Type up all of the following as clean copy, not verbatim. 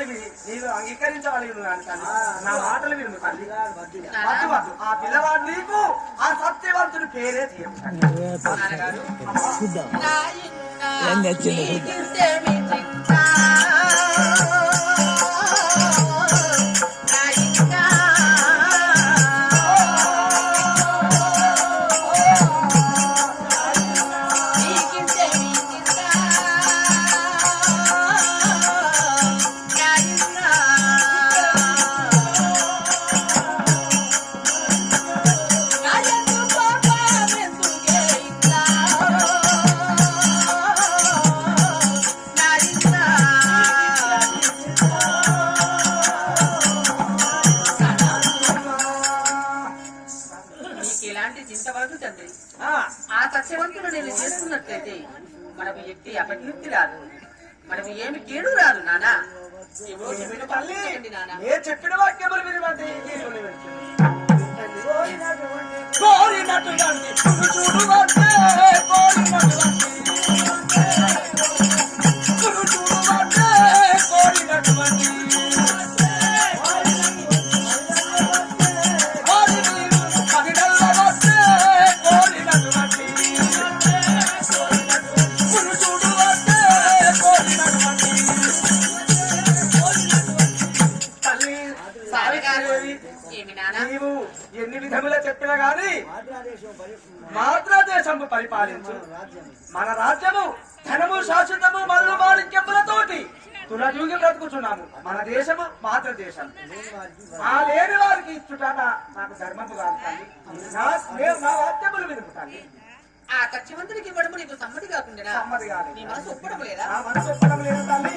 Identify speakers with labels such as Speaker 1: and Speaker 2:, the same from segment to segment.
Speaker 1: మాటలు నీవు అంగీకరించవాలి తల్లి, నా మాటలు విను తల్లి. వద్దు వద్దు, ఆ పిల్లవాడు నీకు ఆ సత్యవంతుడి పేరే తీయదు.
Speaker 2: ఆ సత్యవంతుడు నేను చేస్తున్నట్లయితే మనకు ఎట్టి అపకీర్తి రాదు, మనకు ఏమి కీడు రాదు. నానా
Speaker 1: చెప్పిన వాక్యములు వినవండి. నీవు ఎన్ని విధములా చెప్పినా గాని మాత్రదేశము పరిపాలించు. మన రాజ్యము ధనము శాశ్వతము మల్లు మాణిక్యములతోటి తులజూగి బ్రతుకుతున్నాము. మన దేశము మాతృదేశం. ఆ లేని వారికి ఇచ్చుట నాకు ధర్మము కాదు తల్లి. నా వాక్యములు వినుకుంటాను.
Speaker 2: ఆ సత్యవంతుడికి ఇవ్వడము నీకు సమ్మతి కాకుండా
Speaker 1: సమ్మతి కాదు.
Speaker 2: నీ మనసు ఒప్పడం లేదా?
Speaker 1: నా మనసు ఒప్పడం లేదు తల్లి.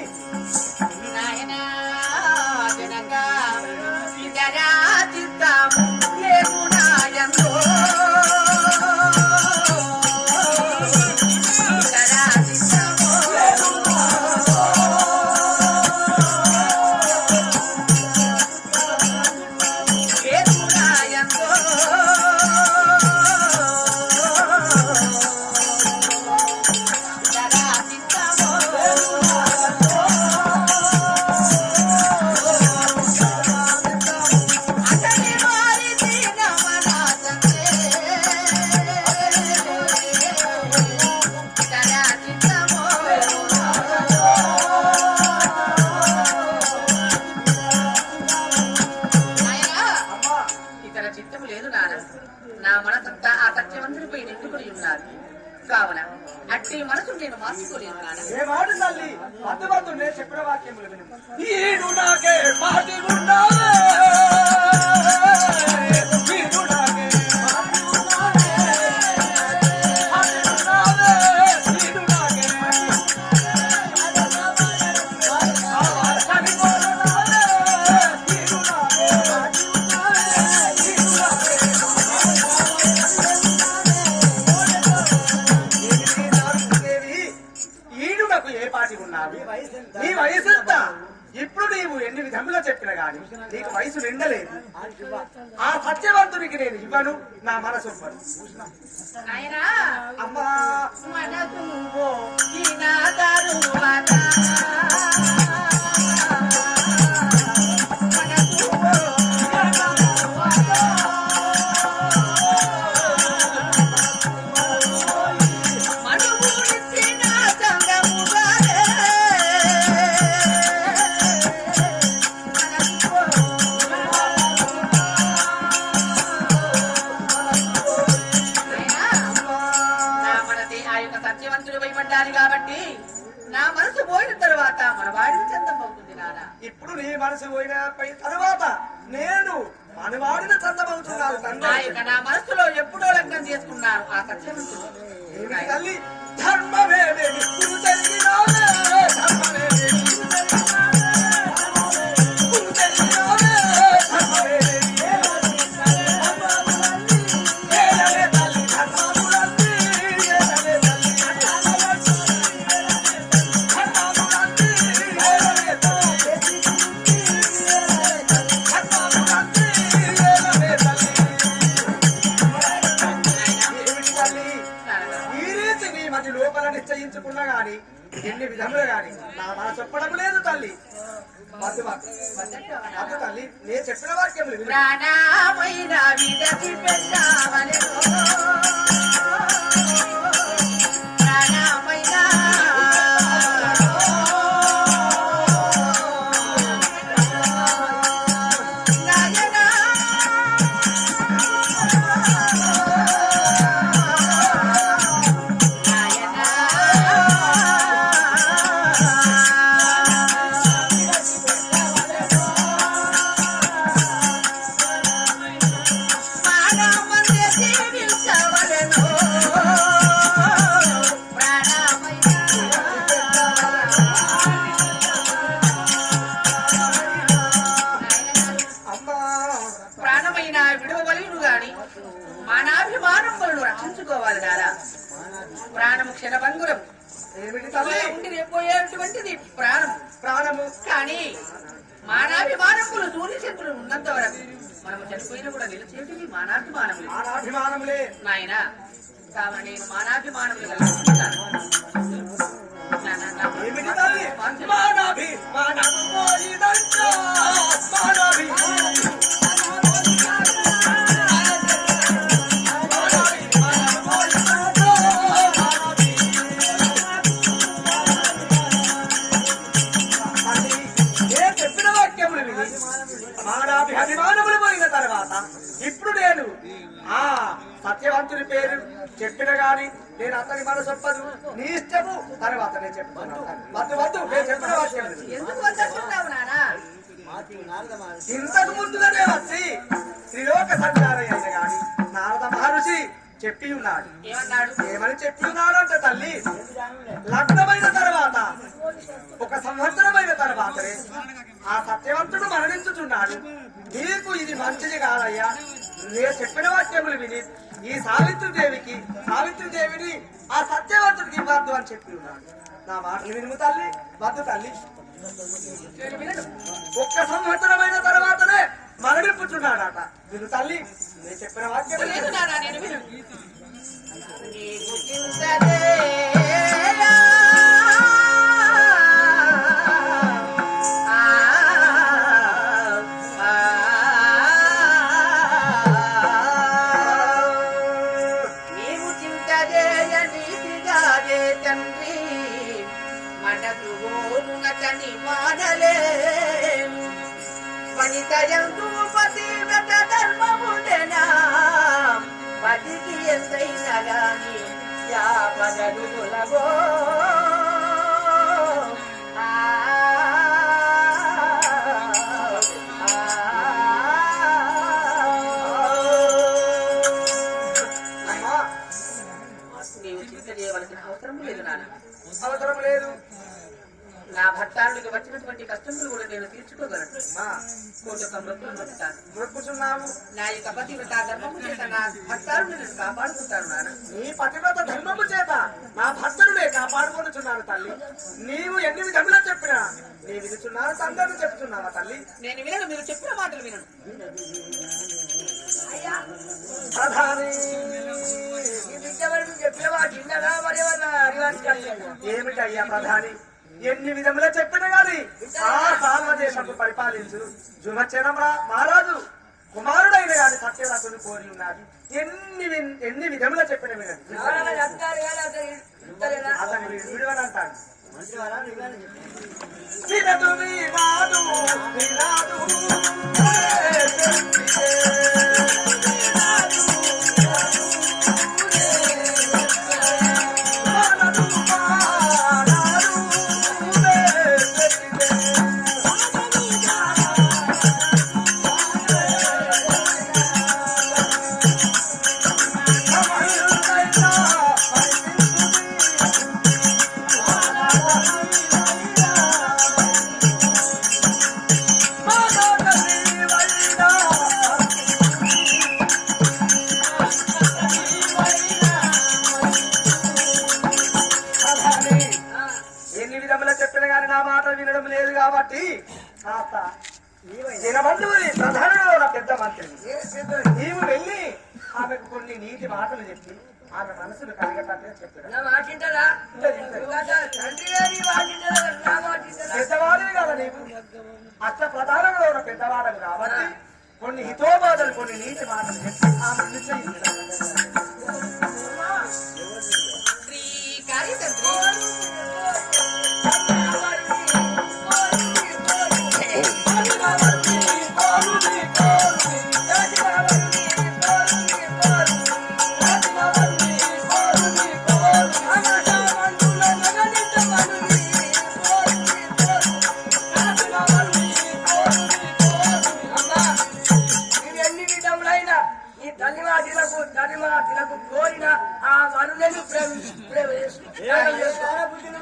Speaker 1: కావున అట్టి మనసు నేను మార్చుకోలేను. ఏ మాట తల్లి, అర్థవంతు నేను చెప్పిన వాక్యములు విను. ఈడు నాకే పాటి ఉండాలే, ఈడు నాకే పాటి ఉండాలే, పాటి ఉండాలే, ఈడు నాకే పాటి ఉండాలే, ఈడు నాకే పాటి ఉండాలే, ఈడు నాకే ఈడునకు ఏ పాటి ఉన్నాడు? నీ వయసు ఎంత? ఇప్పుడు నీవు ఎన్ని విధముగా చెప్పిన గాని నీకు వయసు నిండలేదు. ఆ సత్యవంతునికి నేను ఇవ్వను, నా మనసు అమ్మా.
Speaker 2: కాబట్టి నా మనసు పోయిన తర్వాత మన వాడిని చందం అవుతుంది. నాన్న
Speaker 1: ఇప్పుడు నీ మనసు పోయిన తర్వాత నేను మనవాడిన చందం అవుతున్నాను.
Speaker 2: నా మనసులో ఎప్పుడో లగ్నం చేసుకున్నాను ఆ సత్యవంతుడు.
Speaker 1: తల్లి ధర్మమే నిశ్చయించుకున్నా గాని ఎన్ని విధములు గాని నా మనసు చెప్పడం లేదు తల్లి. వద్దు తల్లి, నేను చెప్పిన వాక్యం
Speaker 2: ప్రాణమైన విడచి పెట్టావలెను ప్రాణమైన ప్రాణమైన విడవలేను గాని మానాభిమానం వలను రక్షించుకోవాలి నారా. ప్రాణము క్షణభంగురం ఉండి రేపోయేటువంటిది ప్రాణము కానీ మానాభిమానములు సూర్యచంద్రులు ఉన్నంత వరకు మనము చనిపోయినా కూడా నిలిచేటివి మానాభిమానములే నాయన. కావున నేను మానాభిమానములు కలుగుతున్నాను.
Speaker 1: అభిమానములు పోయిన తర్వాత ఇప్పుడు నేను ఆ సత్యవంతుని పేరు చెప్పిన గాని నేను అతని మనసు ఒప్పదు, నీ ఇష్టము. తర్వాత నేను చెప్తున్నాను. వద్దు నేను చెప్పిన వాక్యం ఇంతకు ముందుగానే వచ్చి త్రిలోక సంచారం అయిన గాని నారద మహర్షి చెప్పి ఉన్నాడు. ఏమని చెప్పి ఉన్నాడు అంటే తల్లి, లగ్నమైన తర్వాత 1 సంవత్సరమైన తర్వాతనే ఆ సత్యవంతుడు మరణించుచున్నాడు. నీకు ఇది మంచిది కాదయ్యా. నేను చెప్పిన వాక్యములు విని ఈ సావిత్రిదేవిని ఆ సత్యవంతుడికి ఇవ్వద్దు అని చెప్పి ఉన్నాడు. నా మాటలు వినుము తల్లి. వద్దు తల్లి, 1 సంవత్సరమైన తర్వాతనే మరణింపుచున్నాడట. విను తల్లి, నేను చెప్పిన వాక్యం
Speaker 2: పనితయందు పతివ్రత ధర్మముండెనా పతికి ఎంతైనా గాని యాపదడుగులగో నీవు చింత చేయవలసిన అవసరం లేదు నాన్న.
Speaker 1: అవసరం లేదు.
Speaker 2: నా భర్తానికి వచ్చినటువంటి కష్టములు కూడా నేను తీర్చుకోగలను.
Speaker 1: మొక్కుచున్నాము.
Speaker 2: నా యొక్క పతివ్రత ధర్మము చేత నా భర్తాన్ని నేను కాపాడుకుంటాను నాన్న.
Speaker 1: నీ పతివ్రత ధర్మము చేత నా భర్తనునే కాపాడుకొనుచున్నాను తల్లి. నీవు ఎన్ని విధములు చెప్పినా నీ వినుచున్నాను, తండ్రి చెప్తున్నావా తల్లి?
Speaker 2: నేను వినను, మీరు చెప్పిన మాటలు వినను.
Speaker 1: ప్రధాని ఏమిటయ్యా ప్రధాని? ఎన్ని విధములు చెప్పిన గాని ఆ సార్వదేశము పరిపాలించు జుమచ్చన మహారాజు కుమారుడైన గాని సత్యవ్రతుని కోరి ఉన్నది. ఎన్ని విధములు చెప్పిన అతను విడువనంటాడు. కాబట్టి జనబంధువుని ప్రధానంలో పెద్ద మంత్రి నీవు వెళ్ళి ఆమెకు కొన్ని నీతి మాటలు చెప్పి ఆమె మనసును కలిగేటట్టు చెప్పాడు. పెద్దవాడివి కదా నీవు. కొన్ని హితోబాధలు కొన్ని నీటి మాటలు చెప్పి ఆమె నిశ్చయించారు.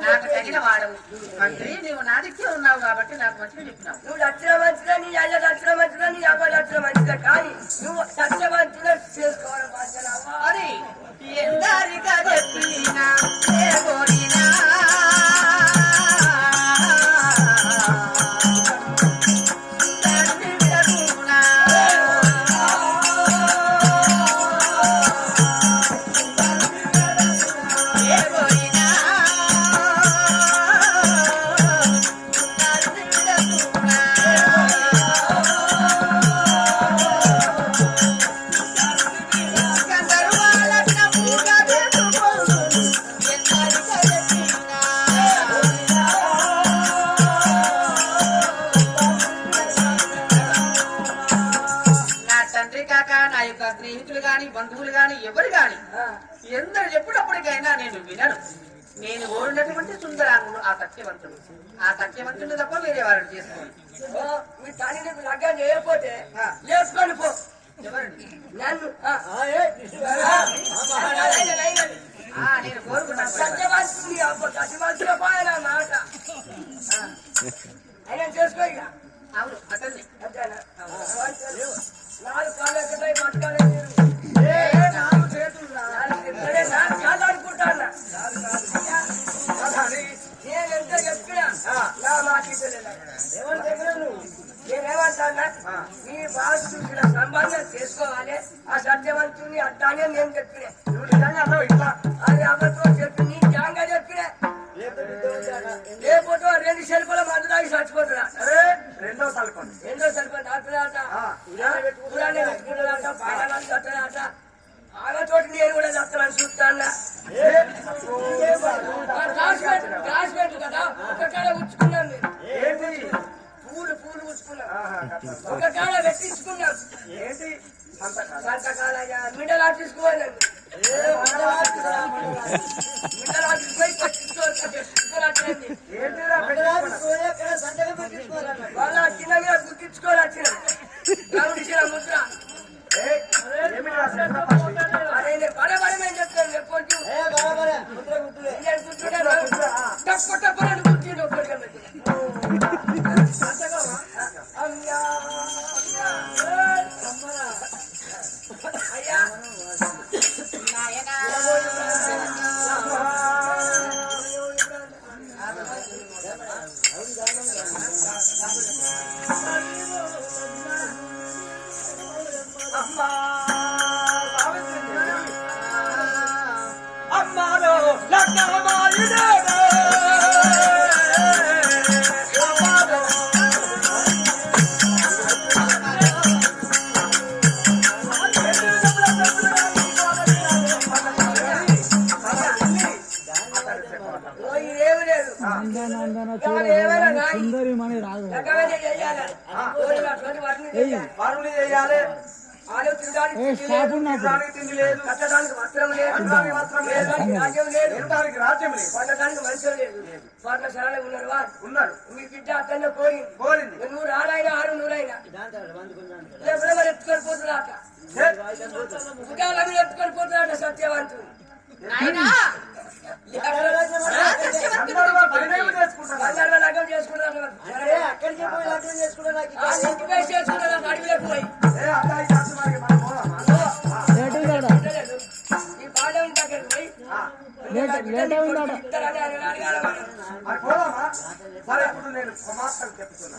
Speaker 2: నాకు తగిన వాడవు మంత్రి, నువ్వు నా దిక్కే ఉన్నావు కాబట్టి నాకు మంచిగా చెప్పినావు.
Speaker 3: నువ్వు దక్షిణ మంచిదా, నీ అయ్య దక్షిణ మంచిదా, నీ అమ్మ దక్షిణ మంచిదా, కానీ నువ్వు దక్షిణ మంచిగా చేసుకోవడం మంచిదా
Speaker 2: అని ఎందరిగా చెప్పినా ఏ కోరినా స్నేహితులు గాని బంధువులు గాని ఎవరు గాని ఎందరు ఎప్పుడప్పటికైనా నేను వినను. నేను కోరినటువంటి సుందరాంగుడు ఆ సత్యవంతుడు. ఆ సత్యవంతుడు తప్ప వేరే వారిని చేసుకోండి.
Speaker 3: మీ తల్లి నీకు లగ్గం చేయకపోతే చేసుకొని పో.
Speaker 2: ఎవరండి?
Speaker 3: నన్ను
Speaker 2: నేను కోరుకున్నాను.
Speaker 3: సత్యవంతుని సత్యవంతుల పోయిన మాట అయినా చేసుకో. ఇక
Speaker 2: అవును అతన్ని
Speaker 3: అంతేనా? 4 కాళ్ళు ఎక్కడై పట్టుకోలే మీరు.
Speaker 1: 4 చేతులు
Speaker 3: అనుకుంటాను. నేను ఎంత చెప్పినా నా మాట నేనేమంటానా, మీ బాగా చూసిన సంబంధం చేసుకోవాలి. ఆ సత్యవంతుని అట్టానే నేను చెప్పిన.
Speaker 1: నువ్వు నిజంగా అన్నావు ఇట్లా
Speaker 3: అది అబద్ధం చెప్పి నీ జాంగా చెప్పిన. లేకపోతే 2 సెల్ఫల మందు తాగి చచ్చిపోతున్నా.
Speaker 1: రెండో సల్పం
Speaker 3: డాక్టరాట పాటలాట ఆగతోటి నేను కూడా చస్తానని చూస్తాను. క్లాస్మేట్ కదా, ఒక కాడ ఉంచుకున్నాం.
Speaker 1: ఏంటి
Speaker 3: పూలు ఉంచుకున్నాం, ఒక కాడ పెట్టించుకున్నాం.
Speaker 1: ఏంటి
Speaker 3: సంతకాల మిడల్ ఆఫీస్కి పోయినాను. మిడల్ ఆఫీస్ పోయి పట్టించుకోవాలి. వాళ్ళ చిన్న మీద గుర్తించుకోవాలి. వచ్చిన గమనించిన ముద్ర అదే బడబడమని చెప్తాను. ఎప్పటికీ టప్పని గుర్తిండి. ఒక్కడికి అయ్యా
Speaker 1: అమ్మాలో లగ్నమాయినే వరుణి చేయాలి. తిండి లేదు,
Speaker 3: కట్టడానికి వస్త్రం లేదు,
Speaker 1: వస్త్రం లేదు,
Speaker 3: రాజ్యం లేదు,
Speaker 1: తినడానికి రాజ్యం లేదు,
Speaker 3: పండడానికి మనుషులు లేదు. వాటిలో సరళ ఉన్నారు. వారు
Speaker 1: ఉన్నాడు.
Speaker 3: మీ బిడ్డ అతన్ని కోరింది. నువ్వు రానైనా 600 లేకపోతే ఎత్తుకొని పోతున్నాట. ఎత్తుకొని పోతున్నాట సత్యవంతుడు. లగ్నం చేసుకుంటారు. అడవిలోకి పోయి ఈ బాధం దగ్గరికి పోయి
Speaker 1: పోదామా? సరే, ఇప్పుడు నేను కుమార్తెలు చెప్తున్నా.